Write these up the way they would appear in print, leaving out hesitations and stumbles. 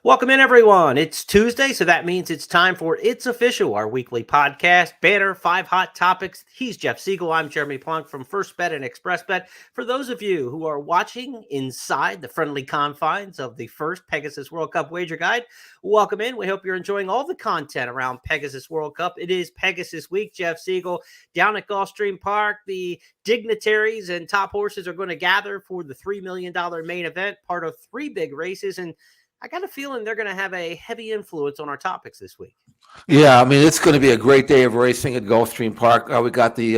Welcome in, everyone. It's Tuesday, so that means it's time for It's Official, our weekly podcast. Banner, 5 hot topics. He's Jeff Siegel. I'm Jeremy Plonk from First Bet and Express Bet. For those of you who are watching inside the friendly confines of the first Pegasus World Cup wager guide, welcome in. We hope you're enjoying all the content around Pegasus World Cup. It is Pegasus Week. Jeff Siegel down at Gulfstream Park. The dignitaries and top horses are going to gather for the $3 million main event, part of 3 big races. And I got a feeling they're going to have a heavy influence on our topics this week. Yeah, I mean, it's going to be a great day of racing at Gulfstream Park. We got the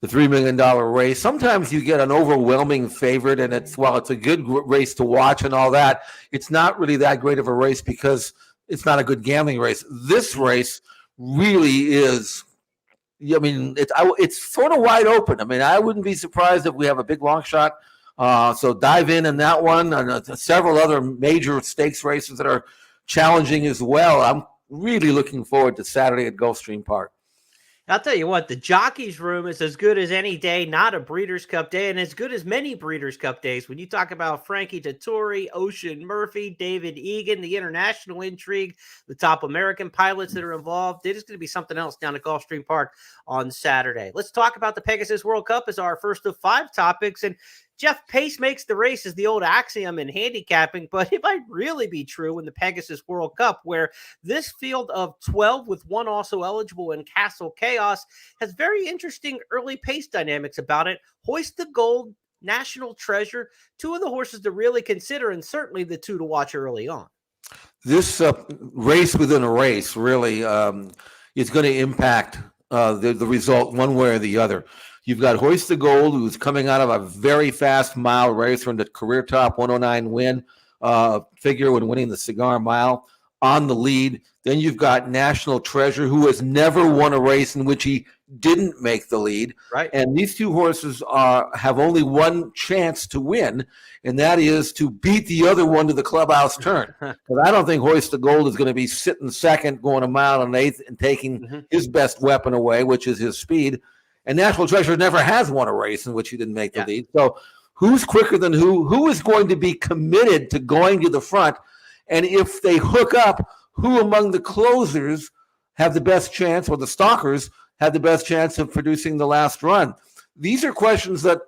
$3 million race. Sometimes you get an overwhelming favorite, and it's a good race to watch and all that. It's not really that great of a race because it's not a good gambling race. This race really is. I mean, it's sort of wide open. I mean, I wouldn't be surprised if we have a big long shot. So dive in that one, and several other major stakes races that are challenging as well. I'm really looking forward to Saturday at Gulfstream Park. I'll tell you what, the Jockey's Room is as good as any day, not a Breeders' Cup day, and as good as many Breeders' Cup days. When you talk about Frankie Dettori, Ocean Murphy, David Egan, the international intrigue, the top American pilots that are involved, it is going to be something else down at Gulfstream Park on Saturday. Let's talk about the Pegasus World Cup as our first of 5 topics. And Jeff, pace makes the race is the old axiom in handicapping, but it might really be true in the Pegasus World Cup, where this field of 12, with one also eligible in Castle Chaos, has very interesting early pace dynamics about it. Hoist the Gold, National Treasure, 2 of the horses to really consider, and certainly the 2 to watch early on. This race within a race really is going to impact the result one way or the other. You've got Hoist the Gold, who's coming out of a very fast mile race from the career top 109 win figure when winning the Cigar Mile on the lead. Then you've got National Treasure, who has never won a race in which he didn't make the lead. Right. And these 2 horses have only one chance to win, and that is to beat the other one to the clubhouse turn. Because I don't think Hoist the Gold is going to be sitting second, going a mile and 1/8 and taking his best weapon away, which is his speed. And National Treasure never has won a race in which he didn't make the lead. So who's quicker than who? Who is going to be committed to going to the front? And if they hook up, who among the closers have the best chance, or the stalkers have the best chance of producing the last run? These are questions that,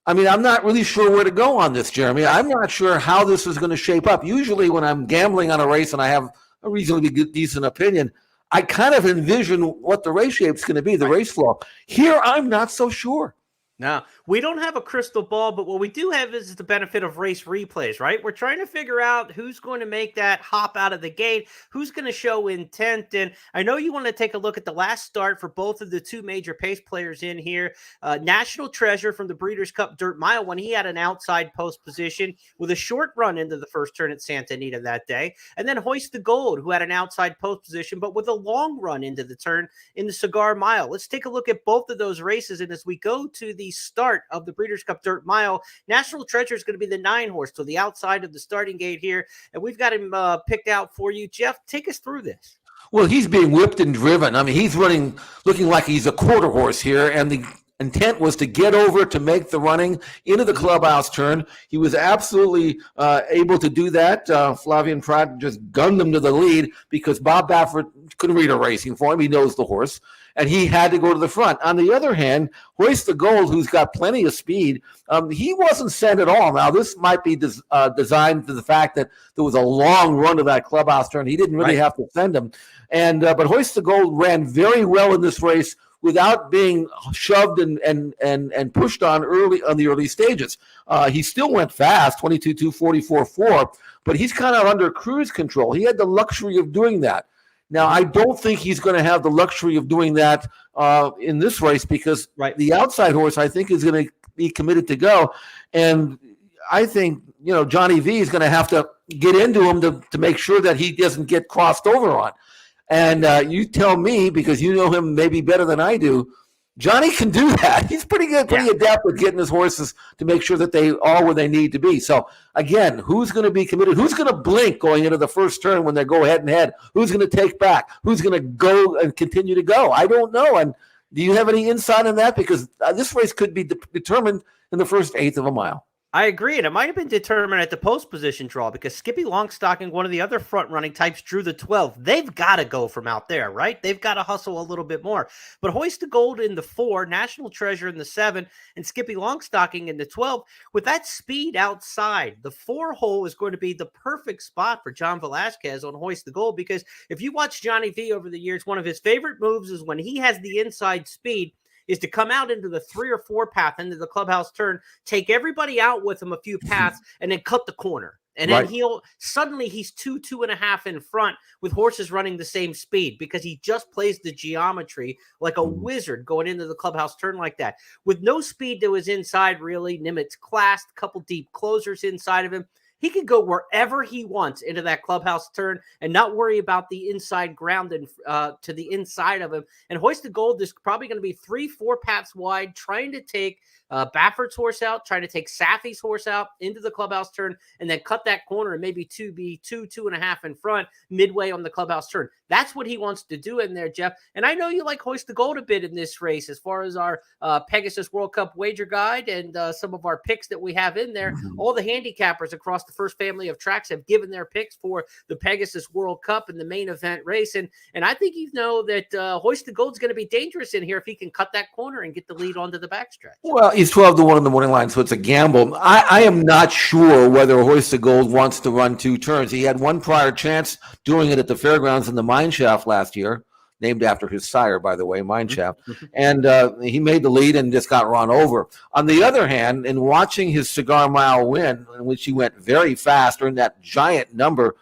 I mean, I'm not really sure where to go on this, Jeremy. I'm not sure how this is going to shape up. Usually when I'm gambling on a race and I have a reasonably good, decent opinion, I kind of envision what the race shape's going to be, the race flow. Here, I'm not so sure. Now, we don't have a crystal ball, but what we do have is the benefit of race replays, right? We're trying to figure out who's going to make that hop out of the gate, who's going to show intent. And I know you want to take a look at the last start for both of the 2 major pace players in here. National Treasure from the Breeders' Cup Dirt Mile, when he had an outside post position with a short run into the first turn at Santa Anita that day. And then Hoist the Gold, who had an outside post position, but with a long run into the turn in the Cigar Mile. Let's take a look at both of those races. And as we go to the start of the Breeders' Cup Dirt Mile, National Treasure is going to be the 9 horse to the outside of the starting gate here, and we've got him picked out for you. Jeff, take us through this. Well, he's being whipped and driven. I mean, he's running, looking like he's a quarter horse here, and the intent was to get over to make the running into the clubhouse turn. He was absolutely able to do that. Flavien Prat just gunned him to the lead because Bob Baffert couldn't read a racing for him. He knows the horse, and he had to go to the front. On the other hand, Hoist the Gold, who's got plenty of speed, he wasn't sent at all. Now, this might be designed to the fact that there was a long run to that clubhouse turn. He didn't really have to send him. And but Hoist the Gold ran very well in this race without being shoved and pushed on the early stages. He still went fast, 22.2, 44.4, but he's kind of under cruise control. He had the luxury of doing that. Now, I don't think he's going to have the luxury of doing that in this race because the outside horse, I think, is going to be committed to go. And I think, Johnny V is going to have to get into him to make sure that he doesn't get crossed over on. And you tell me, because you know him maybe better than I do, Johnny can do that. He's pretty good, pretty adept with getting his horses to make sure that they are where they need to be. So, again, who's going to be committed? Who's going to blink going into the first turn when they go head and head? Who's going to take back? Who's going to go and continue to go? I don't know. And do you have any insight on that? Because this race could be determined in the first eighth of a mile. I agree, and it might have been determined at the post position draw because Skippy Longstocking, one of the other front running types, drew the 12. They've got to go from out there, right? They've got to hustle a little bit more. But Hoist the Gold in the 4, National Treasure in the 7, and Skippy Longstocking in the 12. With that speed outside, the 4 hole is going to be the perfect spot for John Velasquez on Hoist the Gold, because if you watch Johnny V over the years, one of his favorite moves is when he has the inside speed is to come out into the 3 or 4 path into the clubhouse turn, take everybody out with him a few paths, and then cut the corner. And then he's 2.5 in front with horses running the same speed because he just plays the geometry like a wizard going into the clubhouse turn like that. With no speed to his inside, really, Nimitz classed, couple deep closers inside of him. He can go wherever he wants into that clubhouse turn and not worry about the inside ground and to the inside of him. And Hoist the Gold is probably going to be 3-4 paths wide, trying to take Baffert's horse out, trying to take Safi's horse out into the clubhouse turn, and then cut that corner and maybe 2.5 in front midway on the clubhouse turn. That's what he wants to do in there, Jeff. And I know you like Hoist the Gold a bit in this race as far as our Pegasus World Cup wager guide and some of our picks that we have in there. All the handicappers across the first family of tracks have given their picks for the Pegasus World Cup and the main event race. And I think you know that Hoist the Gold's going to be dangerous in here if he can cut that corner and get the lead onto the backstretch. Well, he's 12-1 in the morning line, so it's a gamble. I am not sure whether Hoist the Gold wants to run 2 turns. He had one prior chance doing it at the fairgrounds in the Mine Shaft last year, named after his sire, by the way, Mine Shaft. And he made the lead and just got run over. On the other hand, in watching his Cigar Mile win, in which he went very fast, earned that giant number,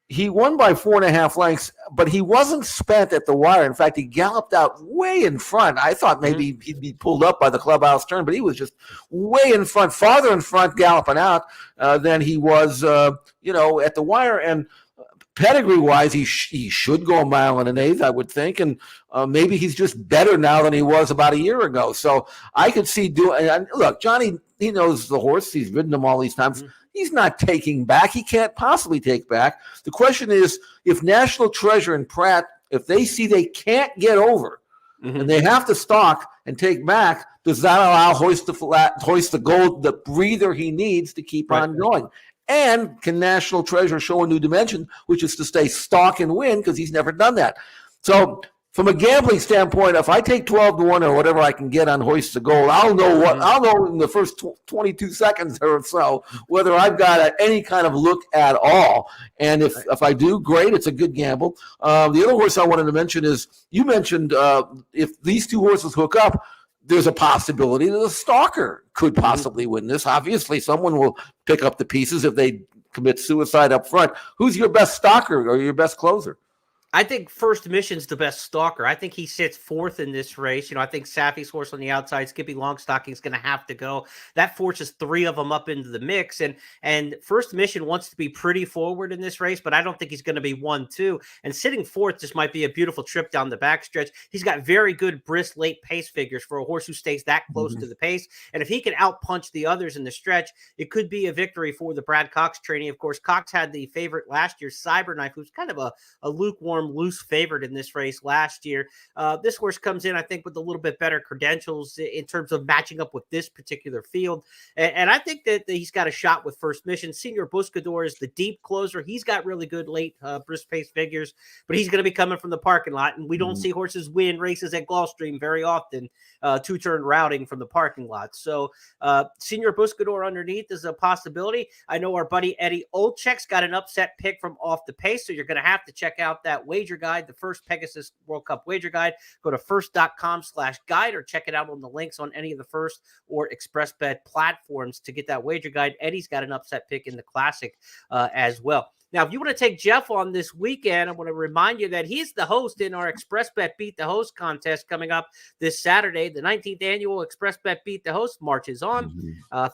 he won by 4.5 lengths, but he wasn't spent at the wire. In fact, he galloped out way in front. I thought maybe he'd be pulled up by the clubhouse turn, but he was just way in front, farther in front, galloping out than he was, at the wire. And pedigree-wise, he should go 1.1 1/8, I would think, and maybe he's just better now than he was about a year ago. So I could see doing. And look, Johnny, he knows the horse. He's ridden him all these times. He's not taking back. He can't possibly take back. The question is, if National Treasure and Pratt, if they see they can't get over and they have to stalk and take back, does that allow Hoist the Gold the breather he needs to keep on going? And can National Treasure show a new dimension, which is to stay stalk and win, because he's never done that. So from a gambling standpoint, if I take 12-1 or whatever I can get on Hoist the Gold, I'll know in the first 22 seconds or so whether I've got any kind of look at all. And if I do, great, it's a good gamble. The other horse I wanted to mention is, you mentioned if these 2 horses hook up, there's a possibility that a stalker could possibly win this. Obviously, someone will pick up the pieces if they commit suicide up front. Who's your best stalker or your best closer? I think First Mission's the best stalker. I think he sits 4th in this race. I think Safi's horse on the outside, Skippy Longstocking, is going to have to go. That forces 3 of them up into the mix. And First Mission wants to be pretty forward in this race, but I don't think he's going to be 1-2. And sitting 4th just might be a beautiful trip down the backstretch. He's got very good brisk late pace figures for a horse who stays that close to the pace. And if he can outpunch the others in the stretch, it could be a victory for the Brad Cox trainee. Of course, Cox had the favorite last year, Cyberknife, who's kind of a lukewarm, loose favorite in this race last year. This horse comes in, I think, with a little bit better credentials in terms of matching up with this particular field. And I think that he's got a shot with First Mission. Senior Buscador is the deep closer. He's got really good late brisk pace figures, but he's going to be coming from the parking lot. And we don't see horses win races at Gulfstream very often, 2-turn routing from the parking lot. So Senior Buscador underneath is a possibility. I know our buddy Eddie Olczek's got an upset pick from off the pace, so you're going to have to check out that wager guide, the first Pegasus World Cup wager guide. Go to first.com/guide or check it out on the links on any of the First or ExpressBet platforms to get that wager guide. Eddie's got an upset pick in the Classic as well. Now, if you want to take Jeff on this weekend, I want to remind you that he's the host in our ExpressBet Beat the Host contest coming up this Saturday. The 19th annual ExpressBet Beat the Host marches on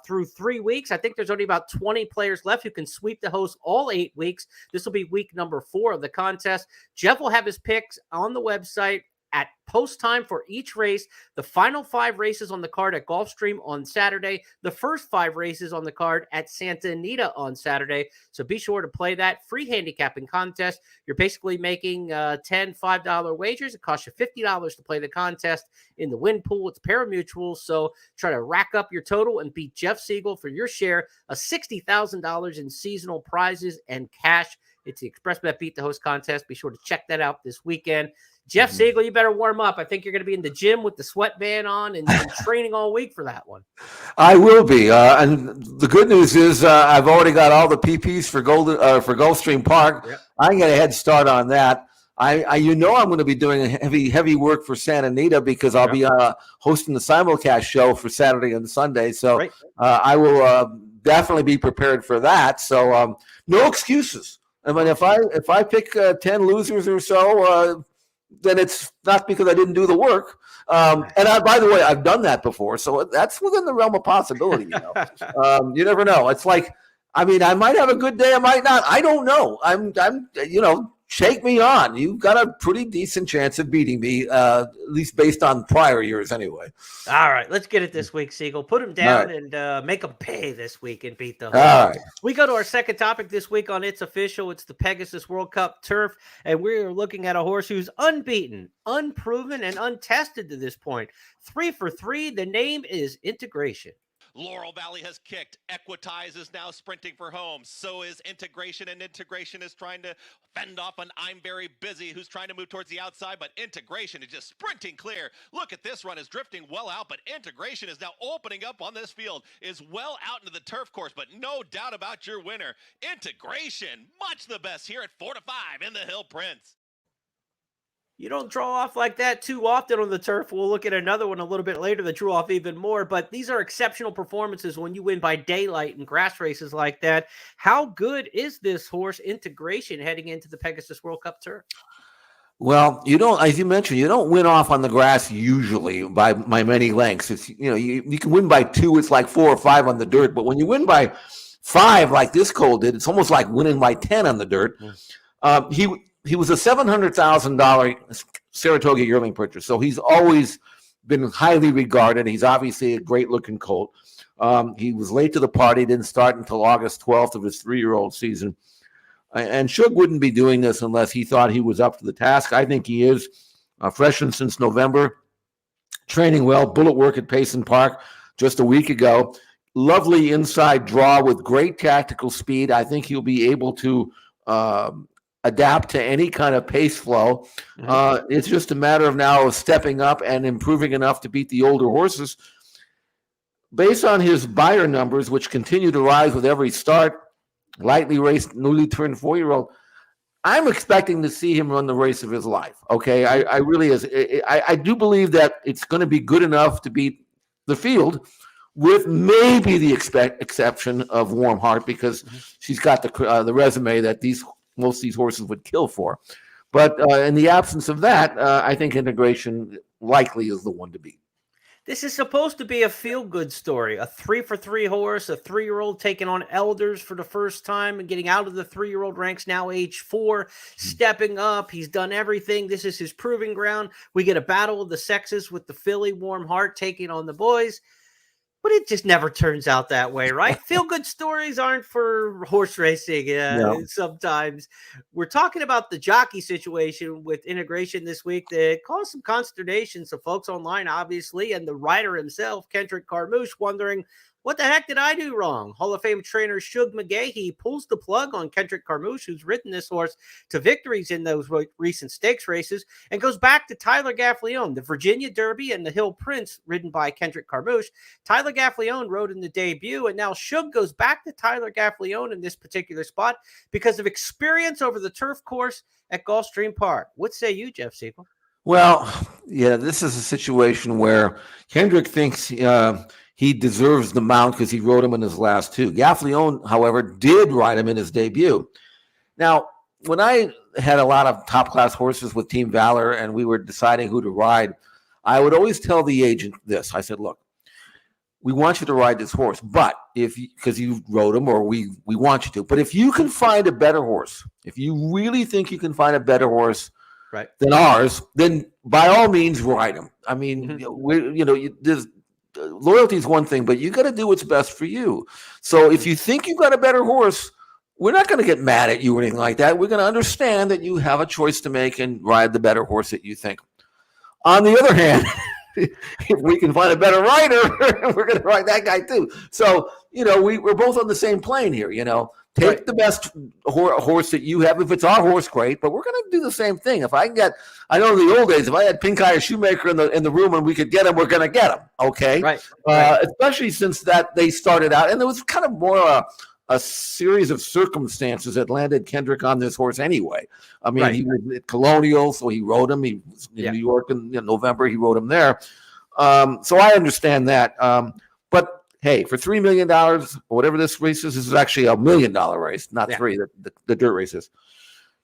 through 3 weeks. I think there's only about 20 players left who can sweep the host all 8 weeks. This will be week number 4 of the contest. Jeff will have his picks on the website at post time for each race. The final 5 races on the card at Gulfstream on Saturday. The first 5 races on the card at Santa Anita on Saturday. So be sure to play that free handicapping contest. You're basically making 10 $5 wagers. It costs you $50 to play the contest in the win pool. It's pari-mutuel. So try to rack up your total and beat Jeff Siegel for your share of $60,000 in seasonal prizes and cash. It's the ExpressBet Beat the Host contest. Be sure to check that out this weekend. Jeff Siegel, you better warm up. I think you're going to be in the gym with the sweatband on and training all week for that one. I will be. And the good news is I've already got all the PPs for Gulfstream Park. Yep. I can get a head start on that. I'm going to be doing heavy work for Santa Anita because I'll be hosting the simulcast show for Saturday and Sunday. So I will definitely be prepared for that. So no excuses. I mean, if I pick 10 losers or so, then it's not because I didn't do the work. By the way, I've done that before, so that's within the realm of possibility. You never know. It's like, I mean, I might have a good day, I might not. I don't know. I'm shake me on. You've got a pretty decent chance of beating me, at least based on prior years anyway. All right, let's get it this week, Siegel. Put him down and make him pay this week and beat the host. All right. We go to our second topic this week on It's Official. It's the Pegasus World Cup Turf, and we're looking at a horse who's unbeaten, unproven, and untested to this point. 3 for 3. The name is Integration. Laurel Valley has kicked. Equitize is now sprinting for home. So is Integration, and Integration is trying to fend off an I'm Very Busy who's trying to move towards the outside, but Integration is just sprinting clear. Look at this run, is drifting well out, but Integration is now opening up on this field, is well out into the turf course, but no doubt about your winner. Integration, much the best here at 4 to 5 in the Hill Prince. You don't draw off like that too often on the turf. We'll look at another one a little bit later that drew off even more, but these are exceptional performances when you win by daylight in grass races like that. How good is this horse Integration heading into the Pegasus World Cup Turf? Well, you don't, as you mentioned, you don't win off on the grass usually by many lengths. It's, you can win by 2. It's like 4 or 5 on the dirt, but when you win by 5, like this Cole did, it's almost like winning by 10 on the dirt. He was a $700,000 Saratoga yearling purchase, so he's always been highly regarded. He's obviously a great-looking colt. He was late to the party, didn't start until August 12th of his 3-year-old season. And Shug wouldn't be doing this unless he thought he was up to the task. I think he is. Freshened since November, training well, bullet work at Payson Park just a week ago. Lovely inside draw with great tactical speed. I think he'll be able to adapt to any kind of pace flow. It's just a matter of now stepping up and improving enough to beat the older horses. Based on his buyer numbers, which continue to rise with every start, lightly raced, newly turned 4-year-old, I'm expecting to see him run the race of his life. Okay, I really is. I do believe that it's going to be good enough to beat the field, with maybe the exception of Warm Heart, because she's got the resume that most of these horses would kill for. But in the absence of that, I think Integration likely is the one to beat. This is supposed to be a feel-good story. A 3 for 3 horse, a 3-year-old taking on elders for the first time and getting out of the 3-year-old ranks, now age 4, stepping up. He's done everything. This is his proving ground. We get a battle of the sexes with the filly Warm Heart taking on the boys. But it just never turns out that way, right? Feel-good stories aren't for horse racing. No. Sometimes we're talking about the jockey situation with Integration this week that caused some consternation. So folks online, obviously, and the rider himself, Kendrick Carmouche, wondering, what the heck did I do wrong? Hall of Fame trainer Shug McGahee pulls the plug on Kendrick Carmouche, who's ridden this horse to victories in those recent stakes races, and goes back to Tyler Gaffalione, the Virginia Derby and the Hill Prince, ridden by Kendrick Carmouche. Tyler Gaffalione rode in the debut, and now Shug goes back to Tyler Gaffalione in this particular spot because of experience over the turf course at Gulfstream Park. What say you, Jeff Siegel? Well, yeah, this is a situation where Kendrick thinks he deserves the mount because he rode him in his last 2. Gaffalione, however, did ride him in his debut. Now, when I had a lot of top-class horses with Team Valor and we were deciding who to ride, I would always tell the agent this. I said, look, we want you to ride this horse, but because you rode him, or we want you to. But if you can find a better horse, if you really think you can find a better horse, Right. than ours, then by all means ride them. I mean, loyalty is one thing, but you got to do what's best for you. So if you think you've got a better horse, we're not going to get mad at you or anything like that. We're going to understand that you have a choice to make and ride the better horse that you think. On the other hand, if we can find a better rider, we're going to ride that guy too. So, we're both on the same plane here, Take the best horse that you have. If it's our horse, great. But we're going to do the same thing. If I can get, I know in the old days, if I had Pink Eye or Shoemaker in the room and we could get him, we're going to get him. Okay, right. Especially since that they started out, and there was kind of more a series of circumstances that landed Kendrick on this horse anyway. I mean, he was at Colonial, so he rode him. He was in New York in November. He rode him there. So I understand that. But hey, for $3 million, or whatever this race is, this is actually $1 million race, not three, the dirt races.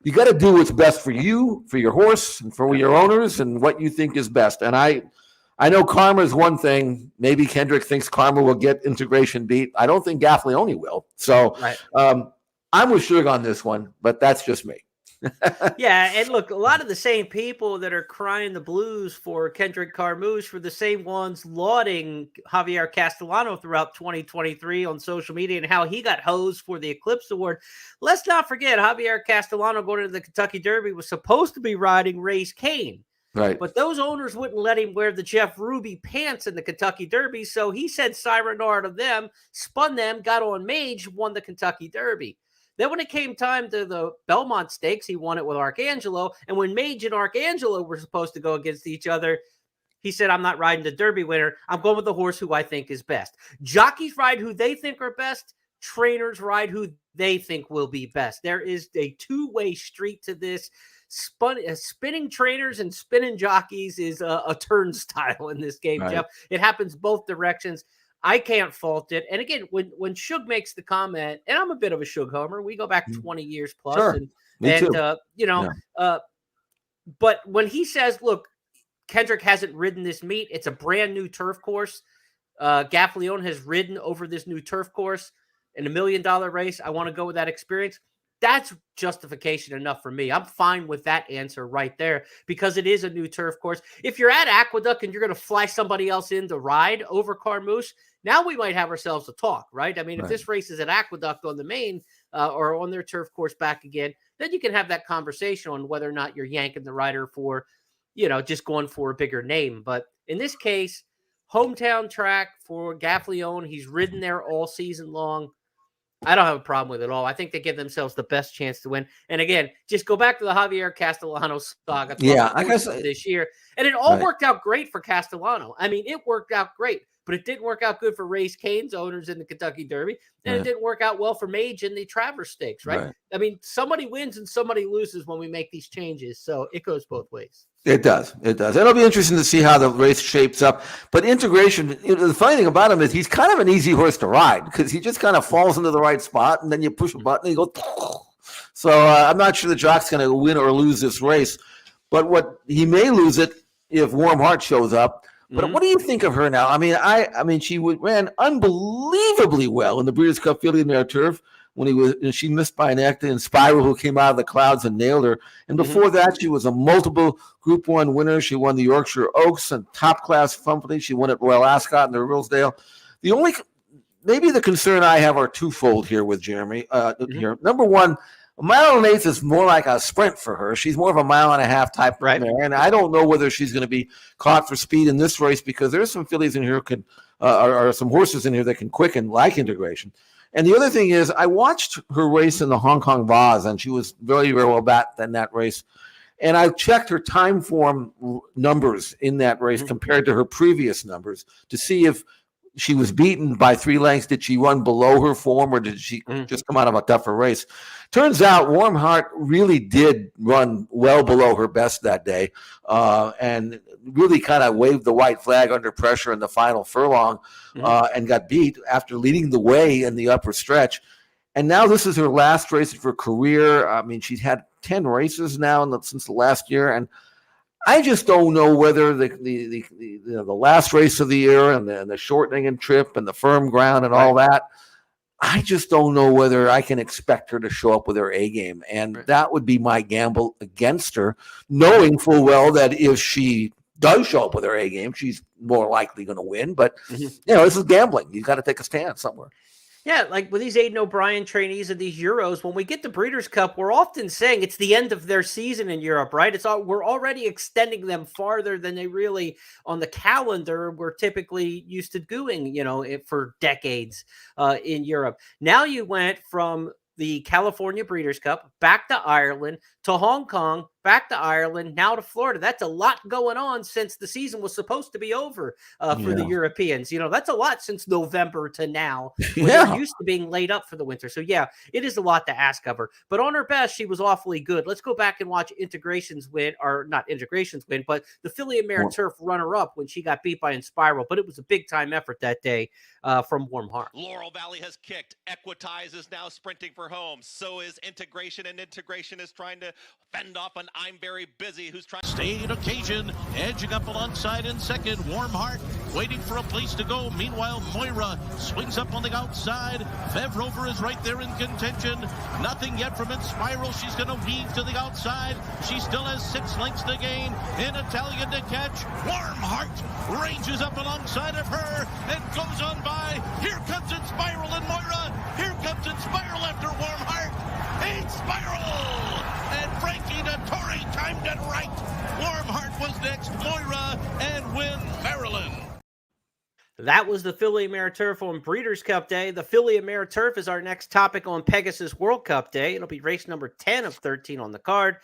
You got to do what's best for you, for your horse, and for your owners, and what you think is best. And I know Karma is one thing. Maybe Kendrick thinks Karma will get Integration beat. I don't think Gaffleone will. So I'm with Suge on this one, but that's just me. Yeah, and look, a lot of the same people that are crying the blues for Kendrick Carmouche were the same ones lauding Javier Castellano throughout 2023 on social media and how he got hosed for the Eclipse Award. Let's not forget, Javier Castellano going to the Kentucky Derby was supposed to be riding Race Kane. Right. But those owners wouldn't let him wear the Jeff Ruby pants in the Kentucky Derby, so he said Cyrenard to them, spun them, got on Mage, won the Kentucky Derby. Then when it came time to the Belmont Stakes, he won it with Arcangelo. And when Mage and Arcangelo were supposed to go against each other, he said, I'm not riding the Derby winner. I'm going with the horse who I think is best. Jockeys ride who they think are best. Trainers ride who they think will be best. There is a two-way street to this. Spinning trainers and spinning jockeys is a turnstile in this game, Jeff. It happens both directions. I can't fault it. And again, when Suge makes the comment, and I'm a bit of a Suge homer, we go back 20 years plus. Sure. But when he says, look, Kendrick hasn't ridden this meet. It's a brand new turf course. Gaffleone has ridden over this new turf course in $1 million race. I want to go with that experience. That's justification enough for me. I'm fine with that answer right there because it is a new turf course. If you're at Aqueduct and you're going to fly somebody else in to ride over Carmouche, now we might have ourselves a talk, right? I mean, if this race is at Aqueduct on the main or on their turf course back again, then you can have that conversation on whether or not you're yanking the rider for, just going for a bigger name. But in this case, hometown track for Gaffleone. He's ridden there all season long. I don't have a problem with it at all. I think they give themselves the best chance to win. And again, just go back to the Javier Castellano saga I guess this year. And it all worked out great for Castellano. I mean, it worked out great, but it didn't work out good for Race Kane's owners in the Kentucky Derby. And it didn't work out well for Mage in the Travers Stakes, right? I mean, somebody wins and somebody loses when we make these changes. So it goes both ways. It does. It'll be interesting to see how the race shapes up. But Integration, the funny thing about him is he's kind of an easy horse to ride because he just kind of falls into the right spot and then you push a button and you go. So I'm not sure the jock's going to win or lose this race. But what he may lose it if Warm Heart shows up. But what do you think of her now? I mean, she ran unbelievably well in the Breeders' Cup Filly Mare Turf. She missed by an actor in Spiral, who came out of the clouds and nailed her. And before that, she was a multiple Group 1 winner. She won the Yorkshire Oaks and top class company. She won at Royal Ascot and the Rillsdale. Maybe the concern I have are twofold here with Jeremy. Here, number one, a mile and eighth is more like a sprint for her. She's more of a mile and a half type mare, and I don't know whether she's going to be caught for speed in this race because there's some fillies in here or some horses in here that can quicken like Integration. And the other thing is, I watched her race in the Hong Kong Vase, and she was very, very well backed in that race. And I checked her time form numbers in that race compared to her previous numbers to see if she was beaten by 3 lengths. Did she run below her form, or did she just come out of a tougher race? Turns out Warm Heart really did run well below her best that day and really kind of waved the white flag under pressure in the final furlong and got beat after leading the way in the upper stretch. And now this is her last race of her career. I mean, she's had 10 races now since the last year, and I just don't know whether the last race of the year and the shortening and trip and the firm ground and all that, I just don't know whether I can expect her to show up with her A game. And that would be my gamble against her, knowing full well that if she does show up with her A game, she's more likely going to win. But, this is gambling. You got to take a stand somewhere. Yeah, like with these Aidan O'Brien trainees of these Euros, when we get the Breeders' Cup, we're often saying it's the end of their season in Europe, right? We're already extending them farther than they really on the calendar we're typically used to doing, for decades in Europe. Now you went from the California Breeders' Cup back to Ireland to Hong Kong, back to Ireland, now to Florida. That's a lot going on since the season was supposed to be over for the Europeans. That's a lot since November to now, when they're used to being laid up for the winter. So, it is a lot to ask of her. But on her best, she was awfully good. Let's go back and watch Integrations win, or not Integrations win, but the Filly and Mare Turf runner-up when she got beat by Inspiral. But it was a big-time effort that day from Warm Heart. Laurel Valley has kicked. Equitize is now sprinting for home. So is Integration, and Integration is trying to fend off an I'm Very Busy who's trying. Stayed Occasion edging up alongside in second. Warm Heart waiting for a place to go. Meanwhile, Moira swings up on the outside. Fev Rover is right there in contention. Nothing yet from Inspiral. She's going to weave to the outside. She still has 6 lengths to gain. In Italian to catch. Warm Heart ranges up alongside of her and goes on by. Here comes Inspiral and Moira. Here comes Inspiral after Warm Heart. Inspiral! And Frankie Dettori timed it right. Warm Heart was next. Moira and Win Maryland. That was the Filly and Mare Turf on Breeders' Cup Day. The Filly and Mare Turf is our next topic on Pegasus World Cup Day. It'll be race number 10 of 13 on the card.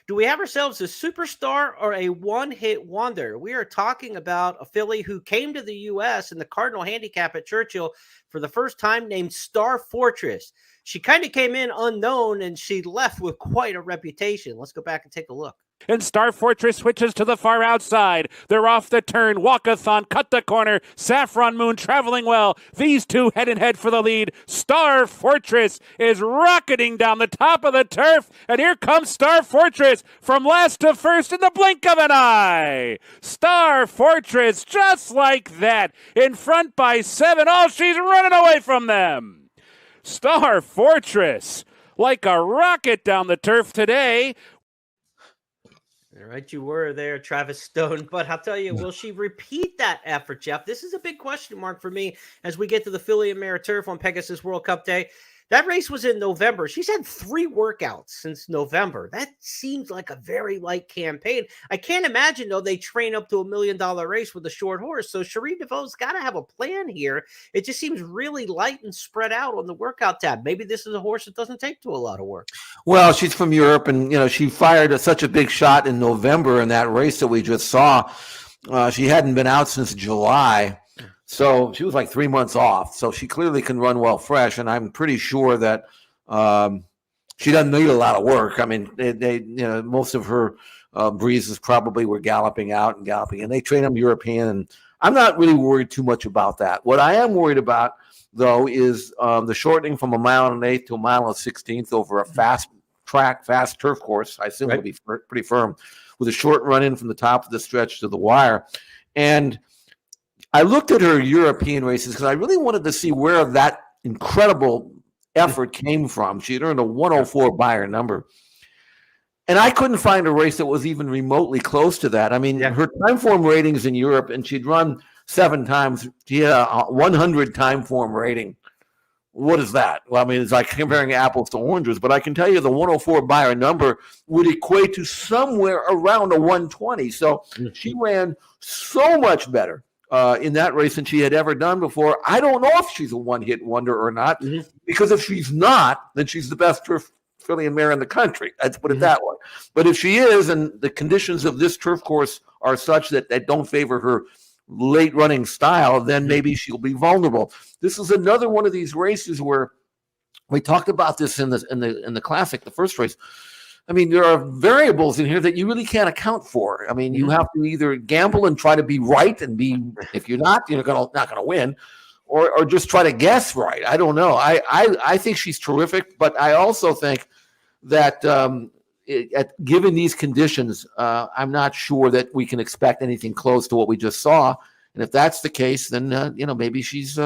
Do we have ourselves a superstar or a one-hit wonder? We are talking about a filly who came to the U.S. in the Cardinal Handicap at Churchill for the first time, named Star Fortress. She kind of came in unknown, and she left with quite a reputation. Let's go back and take a look. And Star Fortress switches to the far outside. They're off the turn. Walkathon cut the corner. Saffron Moon traveling well. These two head and head for the lead. Star Fortress is rocketing down the top of the turf. And here comes Star Fortress from last to first in the blink of an eye. Star Fortress just like that. In front by 7. Oh, she's running away from them. Star Fortress like a rocket down the turf today. All right, you were there, Travis Stone. But I'll tell you, will she repeat that effort, Jeff? This is a big question mark for me as we get to the Filly and Mare Turf on Pegasus World Cup Day. That race was in November. She's had 3 workouts since November. That seems like a very light campaign. I can't imagine, though, they train up to $1 million race with a short horse. So Cherie DeVaux's got to have a plan here. It just seems really light and spread out on the workout tab. Maybe this is a horse that doesn't take to a lot of work. Well, she's from Europe, and, she fired such a big shot in November in that race that we just saw. She hadn't been out since July. So she was like 3 months off. So she clearly can run well fresh. And I'm pretty sure that she doesn't need a lot of work. I mean, most of her breezes probably were galloping out and galloping, and they train them European. And I'm not really worried too much about that. What I am worried about, though, is the shortening from 1 1/8 to 1 1/16 over a fast track, fast turf course. I assume it'll be pretty firm with a short run in from the top of the stretch to the wire. And I looked at her European races because I really wanted to see where that incredible effort came from. She had earned a 104 Beyer number. And I couldn't find a race that was even remotely close to that. I mean, her time form ratings in Europe, and she'd run 7 times. She had a 100 time form rating. What is that? Well, I mean, it's like comparing apples to oranges. But I can tell you the 104 Beyer number would equate to somewhere around a 120. So she ran so much better in that race than she had ever done before. I don't know if she's a one-hit wonder or not, because if she's not, then she's the best turf filly and mare in the country. Let's put it that way. But if she is, and the conditions of this turf course are such that don't favor her late running style, then maybe she'll be vulnerable. This is another one of these races where we talked about this in the classic, the first race. I mean, there are variables in here that you really can't account for. I mean, you have to either gamble and try to be right and if you're not, you're not going to win, or just try to guess right. I don't know. I think she's terrific, but I also think that given these conditions, I'm not sure that we can expect anything close to what we just saw. And if that's the case, then maybe she's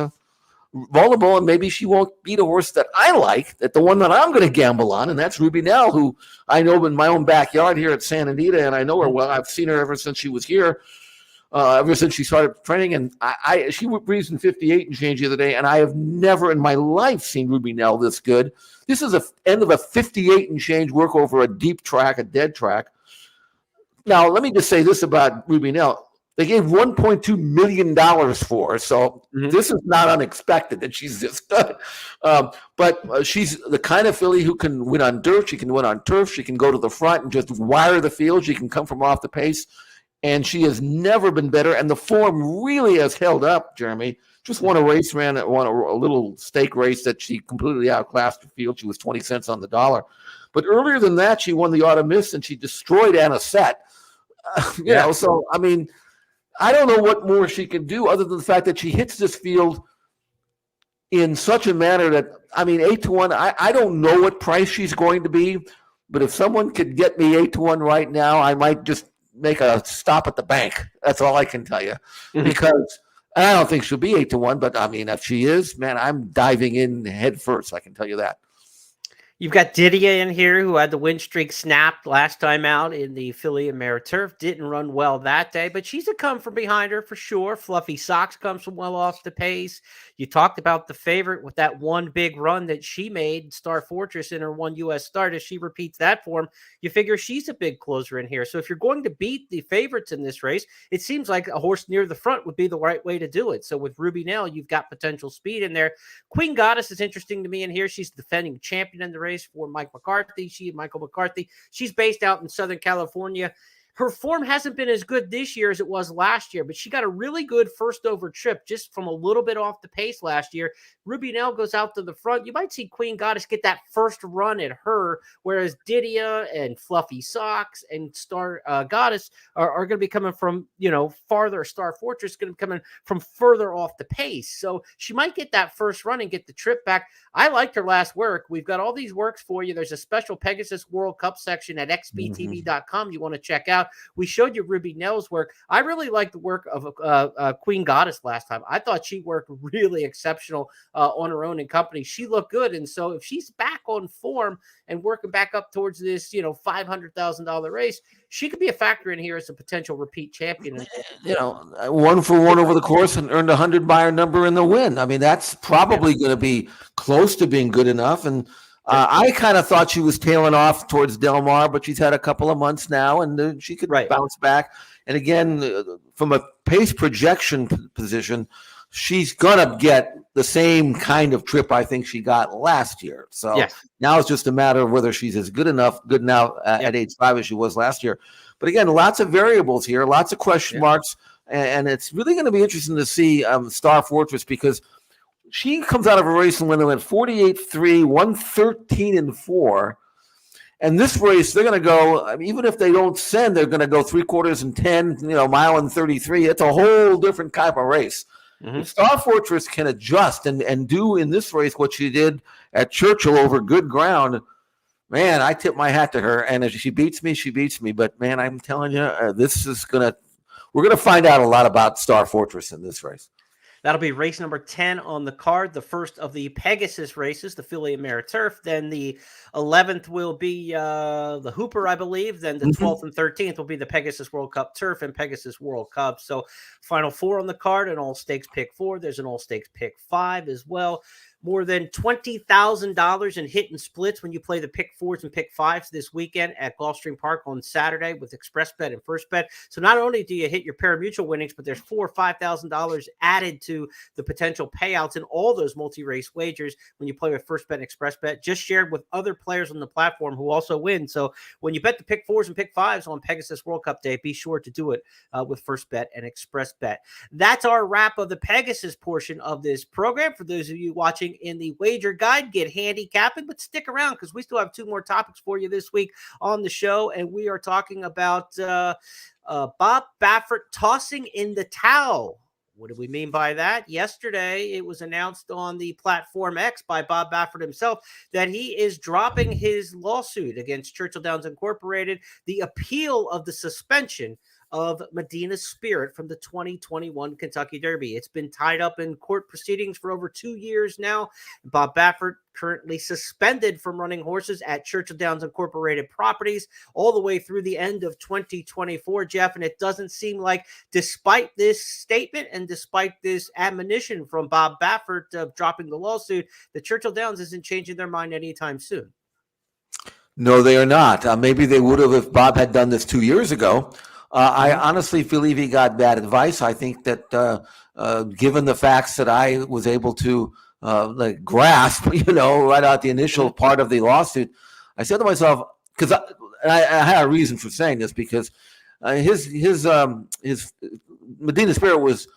vulnerable, and maybe she won't beat a horse that I like, that the one that I'm going to gamble on, and that's Ruby Nell, who I know in my own backyard here at Santa Anita, and I know her well. I've seen her ever since she was here, ever since she started training, and she breezed in 58 and change the other day, and I have never in my life seen Ruby Nell this good. This is the end of a 58 and change work over a deep track, a dead track. Now, let me just say this about Ruby Nell. They gave $1.2 million for her, so this is not unexpected that she's this good. But she's the kind of filly who can win on dirt. She can win on turf. She can go to the front and just wire the field. She can come from off the pace, and she has never been better. And the form really has held up, Jeremy. Just won a race, won a little stake race that she completely outclassed the field. She was 20 cents on the dollar. But earlier than that, she won the Autumn Miss, and she destroyed Anisette. You know, so, I mean, I don't know what more she can do other than the fact that she hits this field in such a manner that, I mean, 8-1, I don't know what price she's going to be, but if someone could get me 8-1 right now, I might just make a stop at the bank. That's all I can tell you. Because I don't think she'll be 8-1, but I mean, if she is, man, I'm diving in head first. I can tell you that. You've got Didier in here, who had the win streak snapped last time out in the Filly and Mare Turf. Didn't run well that day, but she's a come from behind her for sure. Fluffy Socks comes from well off the pace. You talked about the favorite with that one big run that she made, Star Fortress, in her one U.S. start. As she repeats that form, you figure she's a big closer in here. So if you're going to beat the favorites in this race, it seems like a horse near the front would be the right way to do it. So with Ruby Nell, you've got potential speed in there. Queen Goddess is interesting to me in here. She's the defending champion in the race for Mike McCarthy. Michael McCarthy. She's based out in Southern California. Her form hasn't been as good this year as it was last year, but she got a really good first over trip just from a little bit off the pace last year. Ruby Nell goes out to the front. You might see Queen Goddess get that first run at her, whereas Didia and Fluffy Socks and Star Goddess are going to be coming from, farther. Star Fortress is going to be coming from further off the pace. So she might get that first run and get the trip back. I liked her last work. We've got all these works for you. There's a special Pegasus World Cup section at xbtv.com you want to check out. We showed you Ruby Nell's work. I really liked the work of Queen Goddess last time. I thought she worked really exceptional on her own in company. She looked good. And so if she's back on form and working back up towards this, $500,000 race, she could be a factor in here as a potential repeat champion. 1 for 1 over the course and earned 100 by her number in the win. I mean, that's probably going to be close to being good enough. And I kind of thought she was tailing off towards Del Mar, but she's had a couple of months now, and she could bounce back. And again, from a pace projection position, she's going to get the same kind of trip I think she got last year. So now it's just a matter of whether she's as good now at age 5 as she was last year. But again, lots of variables here, lots of question marks, and it's really going to be interesting to see Star Fortress, because she comes out of a race and when they went 48-3, 113-4. And this race, they're going to go, even if they don't send, they're going to go 3/4 and 10, mile and 33. It's a whole different type of race. If Star Fortress can adjust and do in this race what she did at Churchill over good ground, man, I tip my hat to her. And if she beats me, she beats me. But, man, I'm telling you, we're going to find out a lot about Star Fortress in this race. That'll be race number 10 on the card, the first of the Pegasus races, the Filly and Mare Turf. Then the 11th will be the Hooper, I believe. Then the 12th and 13th will be the Pegasus World Cup Turf and Pegasus World Cup. So final 4 on the card, an all-stakes pick 4. There's an all-stakes pick 5 as well. More than $20,000 in hit and splits when you play the pick 4s and pick 5s this weekend at Gulfstream Park on Saturday with Express Bet and First Bet. So not only do you hit your pari-mutuel winnings, but there's $4,000 or $5,000 added to the potential payouts in all those multi-race wagers when you play with First Bet and Express Bet, just shared with other players on the platform who also win. So when you bet the pick 4s and pick 5s on Pegasus World Cup Day, be sure to do it with First Bet and Express Bet. That's our wrap of the Pegasus portion of this program. For those of you watching in the wager guide, get handicapping, but stick around because we still have 2 more topics for you this week on the show. And we are talking about Bob Baffert tossing in the towel. What do we mean by that? Yesterday, it was announced on the platform X by Bob Baffert himself that he is dropping his lawsuit against Churchill Downs Incorporated, the appeal of the suspension of Medina Spirit from the 2021 Kentucky Derby. It's been tied up in court proceedings for over 2 years now. Bob Baffert currently suspended from running horses at Churchill Downs Incorporated Properties all the way through the end of 2024, Jeff. And it doesn't seem like, despite this statement and despite this admonition from Bob Baffert of dropping the lawsuit, that Churchill Downs isn't changing their mind anytime soon. No, they are not. Maybe they would have if Bob had done this 2 years ago. I honestly believe he got bad advice. I think that given the facts that I was able to grasp, right out the initial part of the lawsuit, I said to myself, because I had a reason for saying this, because his Medina Spirit was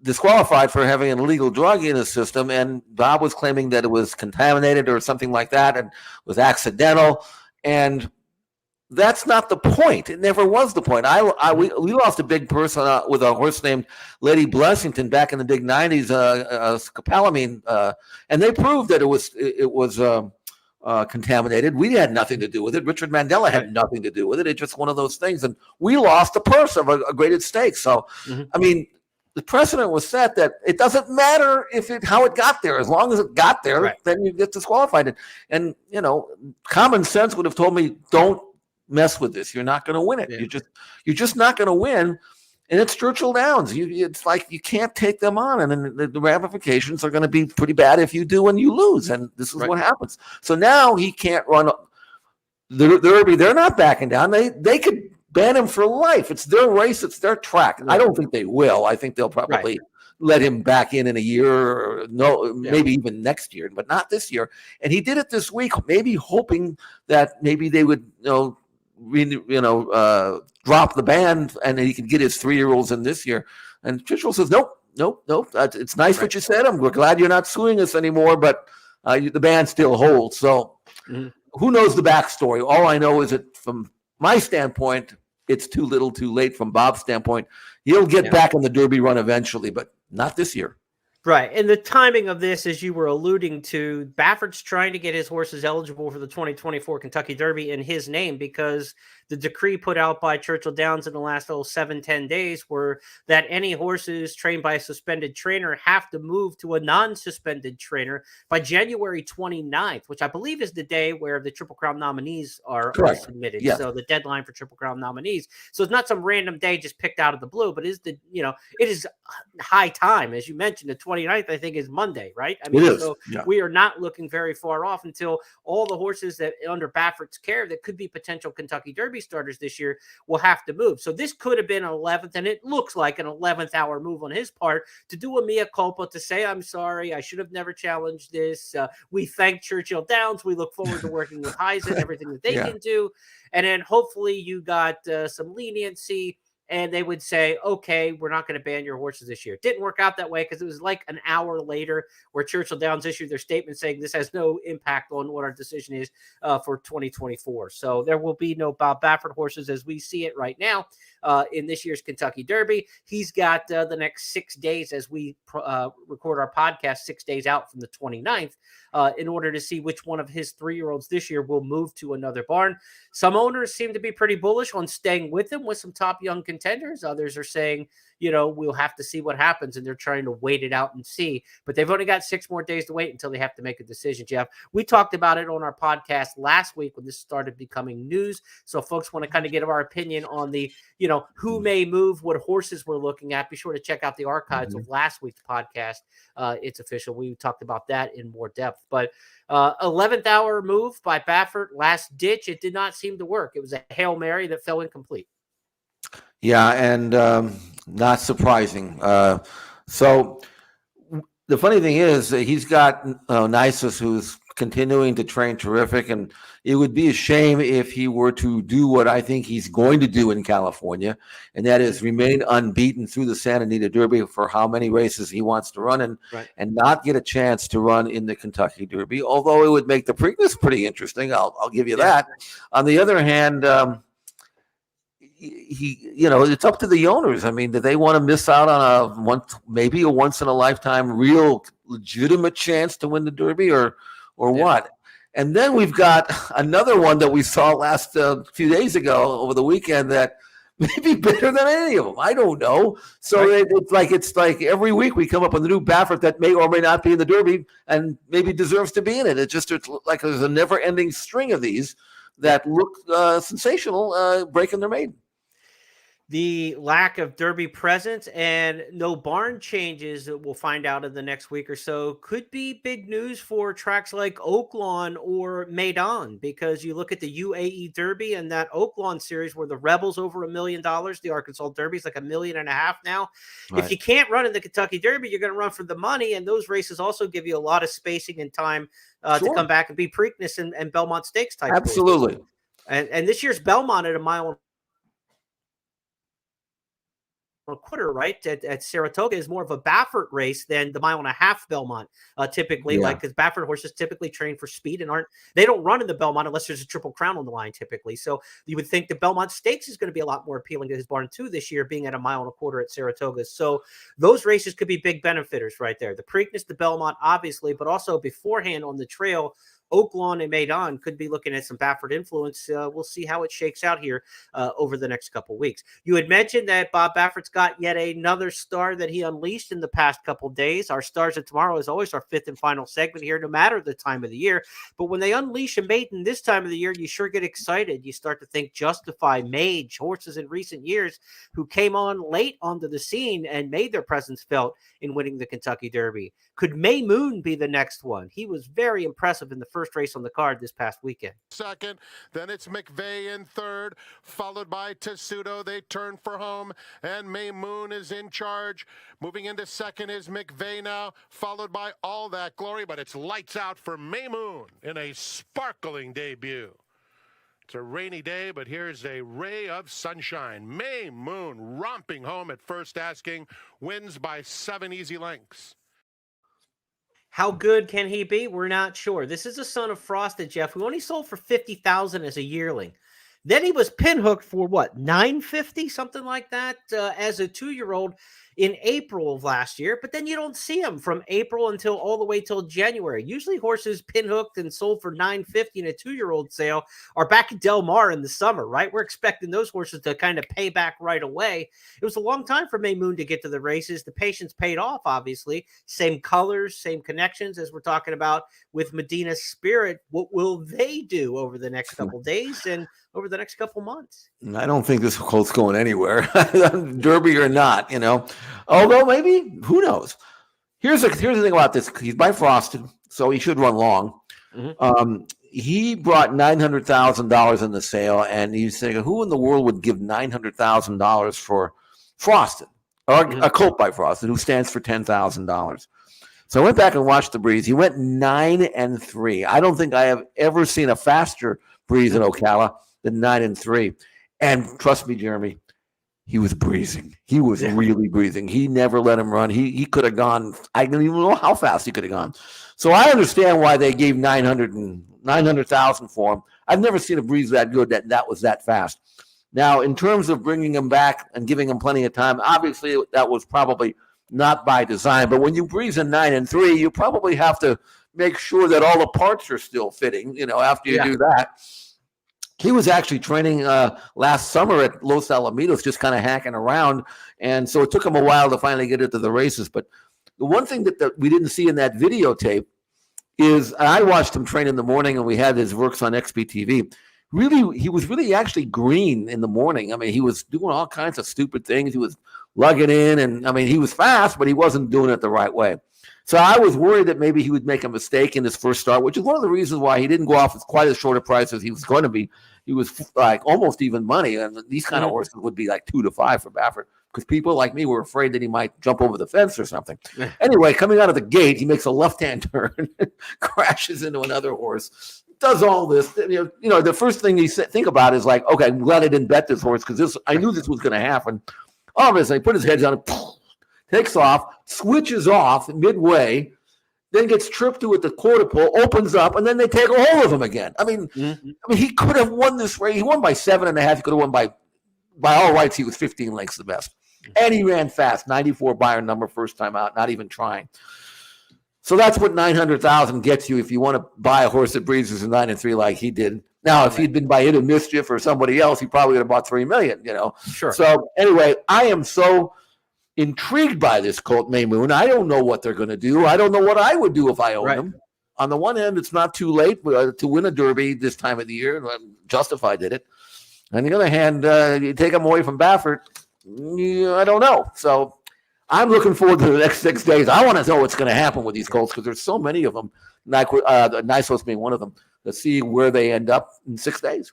disqualified for having an illegal drug in his system, and Bob was claiming that it was contaminated or something like that and was accidental, and that's not the point. It never was the point. We lost a big person with a horse named Lady Blessington back in the big 90s, scopolamine, and they proved that it was contaminated. We had nothing to do with it. Richard Mandela had nothing to do with it. It's just one of those things, and we lost a purse of a great stake. So, I mean, the precedent was set that it doesn't matter how it got there. As long as it got there, then you get disqualified. And common sense would have told me, don't mess with this. You're not going to win it. You're just not going to win. And it's Churchill Downs. It's like you can't take them on, and then the ramifications are going to be pretty bad if you do and you lose. And this is what happens. So now he can't run the Derby. They're not backing down. They could ban him for life. It's their race. It's their track. I don't think they will. I think they'll probably let him back in a year, or maybe even next year, but not this year. And he did it this week, maybe hoping that maybe they would, drop the ban and he could get his 3-year-olds in this year. And Churchill says, nope. It's nice what you said. We're glad you're not suing us anymore, but the ban still holds. So who knows the backstory? All I know is that from my standpoint, it's too little too late. From Bob's standpoint, he'll get back in the Derby run eventually, but not this year. Right. And the timing of this, as you were alluding to, Baffert's trying to get his horses eligible for the 2024 Kentucky Derby in his name, because the decree put out by Churchill Downs in the last 7-10 days were that any horses trained by a suspended trainer have to move to a non-suspended trainer by January 29th, which I believe is the day where the Triple Crown nominees are submitted. Yes. So the deadline for Triple Crown nominees. So it's not some random day just picked out of the blue, but it is high time. As you mentioned, the 29th, I think, is Monday, right? I mean, we are not looking very far off until all the horses that under Baffert's care that could be potential Kentucky Derby starters this year will have to move. So this could have been an 11th, and it looks like an 11th hour move on his part to do a mea culpa, to say, I'm sorry, I should have never challenged this. We thank Churchill Downs. We look forward to working with Heisen and everything that they can do. And then hopefully you got some leniency, and they would say, okay, we're not going to ban your horses this year. It didn't work out that way, because it was like an hour later where Churchill Downs issued their statement saying this has no impact on what our decision is for 2024. So there will be no Bob Baffert horses as we see it right now in this year's Kentucky Derby. He's got the next 6 days as we record our podcast, 6 days out from the 29th, in order to see which one of his 3-year-olds this year will move to another barn. Some owners seem to be pretty bullish on staying with him with some top young contenders. Others are saying, we'll have to see what happens, and they're trying to wait it out and see. But they've only got 6 more days to wait until they have to make a decision, Jeff. We talked about it on our podcast last week when this started becoming news. So folks want to kind of get our opinion on the, who may move, what horses we're looking at. Be sure to check out the archives of last week's podcast. It's official. We talked about that in more depth. But 11th hour move by Baffert, last ditch. It did not seem to work. It was a Hail Mary that fell incomplete. Yeah, and not surprising. So the funny thing is that he's got Nisus, who's continuing to train terrific, and it would be a shame if he were to do what I think he's going to do in California, and that is remain unbeaten through the Santa Anita Derby for how many races he wants to run, and not get a chance to run in the Kentucky Derby, although it would make the Preakness pretty interesting. I'll give you that. On the other hand, it's up to the owners. I mean, do they want to miss out on maybe a once in a lifetime real legitimate chance to win the Derby, or what? And then we've got another one that we saw last few days ago over the weekend, that maybe better than any of them. I don't know. So Right. it's like every week we come up with a new Baffert that may or may not be in the Derby and maybe deserves to be in it. It's like there's a never-ending string of these that look sensational, breaking their maiden. The lack of Derby presence and no barn changes that we'll find out in the next week or so could be big news for tracks like Oaklawn or Maiden, because you look at the UAE Derby and that Oaklawn series where the Rebels over $1 million, the Arkansas Derby is like $1.5 million now. Right. If you can't run in the Kentucky Derby, you're going to run for the money, and those races also give you a lot of spacing and time to come back and be Preakness and Belmont Stakes type. Absolutely. And this year's Belmont at a mile a quarter, right, at Saratoga is more of a Baffert race than the 1.5 mile Belmont typically, like, because Baffert horses typically train for speed and they don't run in the Belmont unless there's a Triple Crown on the line typically. So you would think the Belmont Stakes is going to be a lot more appealing to his barn too this year, being at a 1.25 mile at Saratoga. So those races could be big benefiters right there. The Preakness, the Belmont, obviously, but also beforehand on the trail, Oaklawn and Maiden could be looking at some Baffert influence. We'll see how it shakes out here over the next couple of weeks. You had mentioned that Bob Baffert's got yet another star that he unleashed in the past couple of days. Our Stars of Tomorrow is always our fifth and final segment here, no matter the time of the year. But when they unleash a maiden this time of the year, you sure get excited. You start to think Justify, Mage, horses in recent years who came on late onto the scene and made their presence felt in winning the Kentucky Derby. Could May Moon be the next one? He was very impressive in the first race on the card this past weekend. Second, then it's McVeigh in third, followed by Tessuto. They turn for home, and May Moon is in charge. Moving into second is McVeigh now, followed by All That Glory, but it's lights out for May Moon in a sparkling debut. It's a rainy day, but here's a ray of sunshine. May Moon romping home at first asking, wins by 7 easy lengths. How good can he be? We're not sure. This is a son of Frosted, Jeff, who only sold for $50,000 as a yearling. Then he was pinhooked for what, $950, something like that, as a 2-year-old in April of last year. But then you don't see him from April until all the way till January. Usually horses pinhooked and sold for $950 in a 2-year-old sale are back at Del Mar in the summer, right? We're expecting those horses to kind of pay back right away. It was a long time for May Moon to get to the races. The patience paid off, obviously. Same colors, same connections as we're talking about with Medina Spirit. What will they do over the next couple days and over the next couple months? I don't think this colt's going anywhere, Derby or not, you know. Although maybe, who knows? Here's the thing about this. He's by Frosted, so he should run long. Mm-hmm. He brought $900,000 in the sale, and he's saying, who in the world would give $900,000 for Frosted, or a colt by Frosted, who stands for $10,000? So I went back and watched the breeze. He went 9-3. I don't think I have ever seen a faster breeze in Ocala than 9-3. And trust me, Jeremy, he was breezing. He was really breezing. He never let him run. He could have gone. I don't even know how fast he could have gone. So I understand why they gave $900,000 for him. I've never seen a breeze that good that was that fast. Now, in terms of bringing him back and giving him plenty of time, obviously that was probably not by design. But when you breeze in 9-3, you probably have to make sure that all the parts are still fitting. You know, after you do that. He was actually training last summer at Los Alamitos, just kind of hacking around. And so it took him a while to finally get into the races. But the one thing that we didn't see in that videotape is I watched him train in the morning, and we had his works on XBTV. Really, he was really actually green in the morning. I mean, he was doing all kinds of stupid things. He was lugging in, and I mean, he was fast, but he wasn't doing it the right way. So I was worried that maybe he would make a mistake in his first start, which is one of the reasons why he didn't go off with quite as short a price as he was going to be. He was like almost even money, and these kind of horses would be like 2 to 5 for Baffert, because people like me were afraid that he might jump over the fence or something. Anyway, coming out of the gate, he makes a left-hand turn, crashes into another horse, does all this. You know, the first thing you think about is like, okay, I'm glad I didn't bet this horse, because I knew this was going to happen. All of a sudden, he put his head down, takes off, switches off midway, then gets tripped to at the quarter pole, opens up, and then they take a hold of him again. I mean, he could have won this race. He won by 7.5. He could have won by all rights. He was 15 lengths the best. And he ran fast, 94 buyer number first time out, not even trying. So that's what $900,000 gets you if you want to buy a horse that breezes in 9-3 like he did. Now, if he'd been by Hidden Mischief or somebody else, he probably would have bought $3 million, Sure. So anyway, I am so intrigued by this Colt Maymoon. I don't know what they're going to do. I don't know what I would do if I owned him. On the one hand, it's not too late to win a Derby this time of the year. Justified did it. On the other hand, you take him away from Baffert, I don't know. So I'm looking forward to the next 6 days. I want to know what's going to happen with these colts because there's so many of them, Nysos being one of them, to see where they end up in 6 days.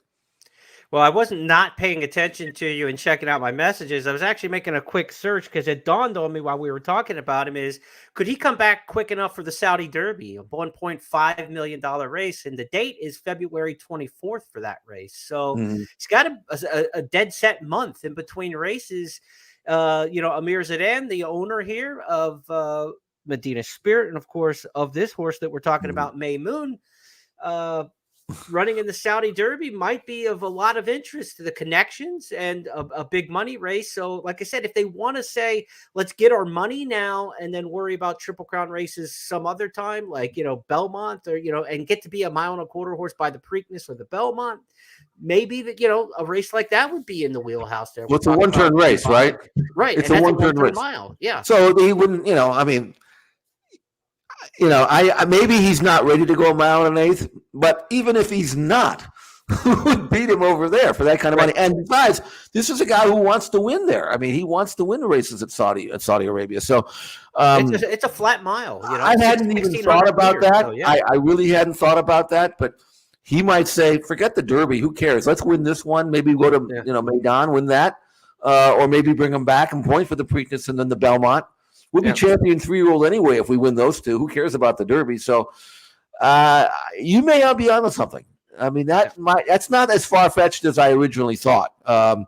Well, I wasn't not paying attention to you and checking out my messages. I was actually making a quick search because it dawned on me while we were talking about him could he come back quick enough for the Saudi Derby, a $1.5 million race? And the date is February 24th for that race. So he's got a dead set month in between races. Amir Zadan, the owner here of Medina Spirit, and of course of this horse that we're talking about, Maymoon, running in the Saudi Derby might be of a lot of interest to the connections and a big money race. So like I said, if they want to say, let's get our money now and then worry about Triple Crown races some other time, like, Belmont or, and get to be a 1.25 mile horse by the Preakness or the Belmont, maybe that, a race like that would be in the wheelhouse there. Well, it's a one-turn race, right? Right. It's a one-turn race. Mile. Yeah. So he wouldn't, maybe he's not ready to go 1 1/8 miles, but even if he's not, who would beat him over there for that kind of money? And besides, this is a guy who wants to win there. I mean, he wants to win the races at Saudi Arabia. So it's a flat mile. I hadn't even thought about that. So, yeah. I really hadn't thought about that, but he might say, forget the Derby. Who cares? Let's win this one. Maybe go to Maidan, win that, or maybe bring him back and point for the Preakness and then the Belmont. We'll be champion 3-year-old anyway if we win those two. Who cares about the Derby? So you may not be onto something. I mean, that's not as far-fetched as I originally thought. I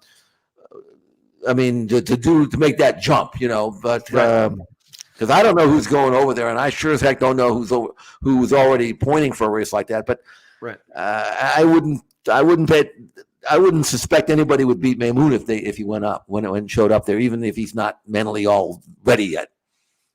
mean, to make that jump, but because I don't know who's going over there, and I sure as heck don't know who's already pointing for a race like that. But I wouldn't suspect anybody would beat Maymoon if he went up when it showed up there, even if he's not mentally all ready yet.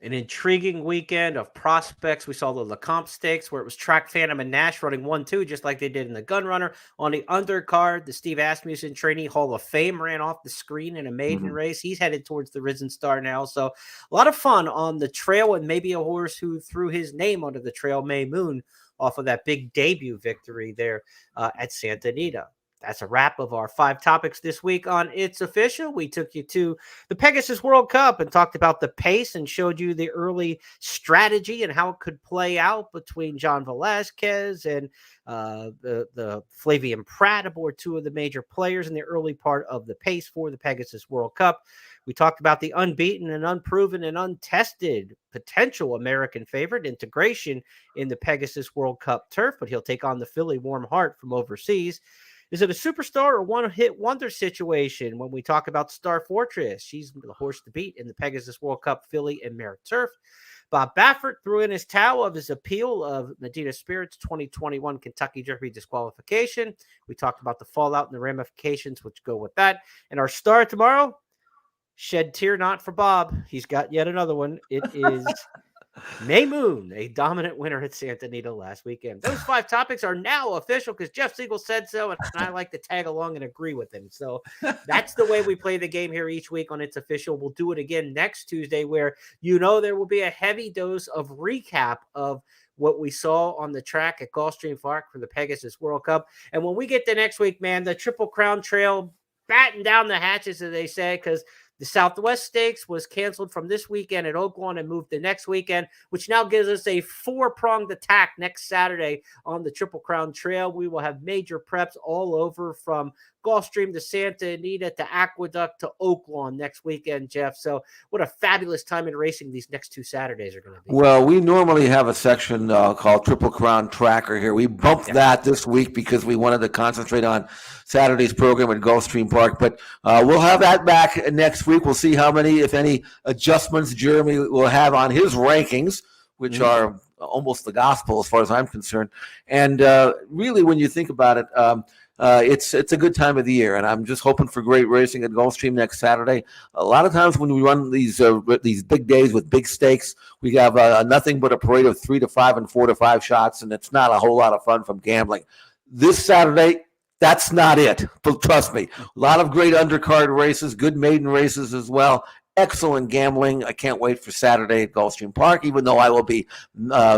An intriguing weekend of prospects. We saw the Lecomte Stakes where it was Track Phantom and Nash running 1-2, just like they did in the Gun Runner. On the undercard, the Steve Asmussen Trainee Hall of Fame ran off the screen in a maiden race. He's headed towards the Risen Star now. So a lot of fun on the trail, and maybe a horse who threw his name onto the trail, Maymoon, off of that big debut victory there at Santa Anita. That's a wrap of our 5 topics this week on It's Official. We took you to the Pegasus World Cup and talked about the pace and showed you the early strategy and how it could play out between John Velasquez and the Flavian Pratt aboard 2 of the major players in the early part of the pace for the Pegasus World Cup. We talked about the unbeaten and unproven and untested potential American favorite, Integration, in the Pegasus World Cup turf, but he'll take on the filly Warm Heart from overseas. Is it a superstar or one-hit wonder situation when we talk about Star Fortress? She's the horse to beat in the Pegasus World Cup filly and mare turf. Bob Baffert threw in his towel of his appeal of Medina Spirit's 2021 Kentucky Derby disqualification. We talked about the fallout and the ramifications which go with that. And our star tomorrow, shed tear not for Bob. He's got yet another one. It is Maymoon, a dominant winner at Santa Anita last weekend. Those 5 topics are now official because Jeff Siegel said so, and I like to tag along and agree with him. So that's the way we play the game here each week on It's Official. We'll do it again next Tuesday, where there will be a heavy dose of recap of what we saw on the track at Gulfstream Park for the Pegasus World Cup. And when we get to next week, man, the Triple Crown Trail batten down the hatches, as they say, because the Southwest Stakes was canceled from this weekend at Oaklawn and moved to next weekend, which now gives us a 4-pronged attack next Saturday on the Triple Crown Trail. We will have major preps all over from Gulfstream to Santa Anita to Aqueduct to Oaklawn next weekend, Jeff. So what a fabulous time in racing these next 2 Saturdays are going to be. Well, we normally have a section called Triple Crown Tracker here. We bumped that this week because we wanted to concentrate on Saturday's program at Gulfstream Park. But we'll have that back next week. We'll see how many, if any, adjustments Jeremy will have on his rankings, which are almost the gospel as far as I'm concerned. And really, when you think about it, it's a good time of the year, and I'm just hoping for great racing at Gulfstream next Saturday. A lot of times when we run these big days with big stakes, we have nothing but a parade of 3 to 5 and 4 to 5 shots, and it's not a whole lot of fun from gambling. this Saturday, that's not it. But trust me, a lot of great undercard races, good maiden races as well. Excellent gambling. I can't wait for Saturday at Gulfstream Park, even though I will be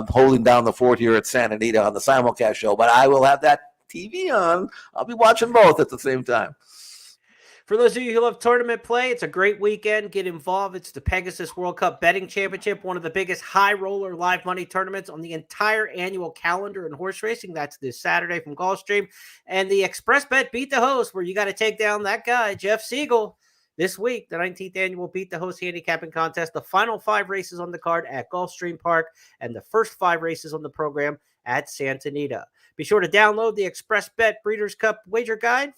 holding down the fort here at Santa Anita on the simulcast show. But I will have that TV on. I'll be watching both at the same time. For those of you who love tournament play, it's a great weekend. Get involved. It's the Pegasus World Cup Betting Championship, one of the biggest high roller live money tournaments on the entire annual calendar in horse racing. That's this Saturday from Gulfstream. And the Express Bet Beat the Host, where you got to take down that guy, Jeff Siegel. This week, the 19th annual Beat the Host handicapping contest, the final 5 races on the card at Gulfstream Park, and the first 5 races on the program at Santa Anita. Be sure to download the Express Bet Breeders' Cup Wager Guide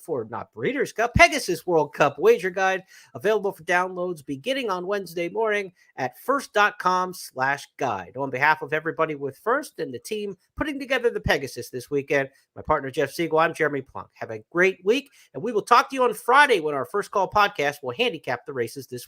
Pegasus World Cup Wager Guide, available for downloads beginning on Wednesday morning at first.com/guide. On behalf of everybody with First and the team putting together the Pegasus this weekend, my partner Jeff Siegel, I'm Jeremy Plonk. Have a great week, and we will talk to you on Friday when our First Call podcast will handicap the races this week.